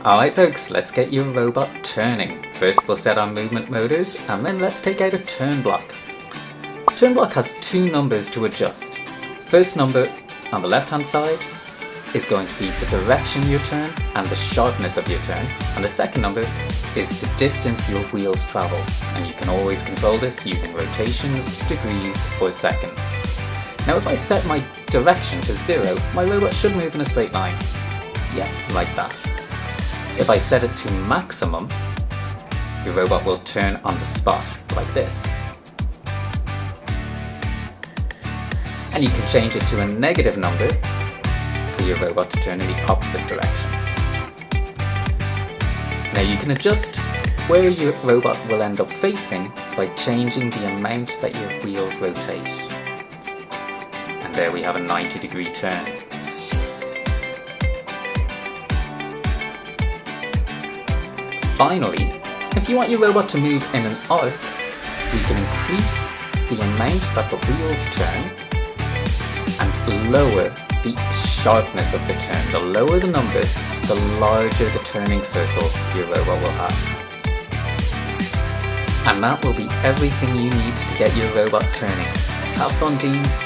Alright folks, let's get your robot turning. First we'll set our movement motors, and then let's take out a turn block. Turn block has two numbers to adjust. First number on the left hand side is going to be the direction you turn and the sharpness of your turn, and the second number is the distance your wheels travel, and you can always control this using rotations, degrees or seconds. Now if I set my direction to 0, my robot should move in a straight line. Yeah, like that. If I set it to maximum, your robot will turn on the spot, like this. And you can change it to a negative number for your robot to turn in the opposite direction. Now you can adjust where your robot will end up facing by changing the amount that your wheels rotate. And there we have a 90-degree turn. Finally, if you want your robot to move in an arc, we can increase the amount that the wheels turn and lower the sharpness of the turn. The lower the number, the larger the turning circle your robot will have. And that will be everything you need to get your robot turning. Have fun, teams!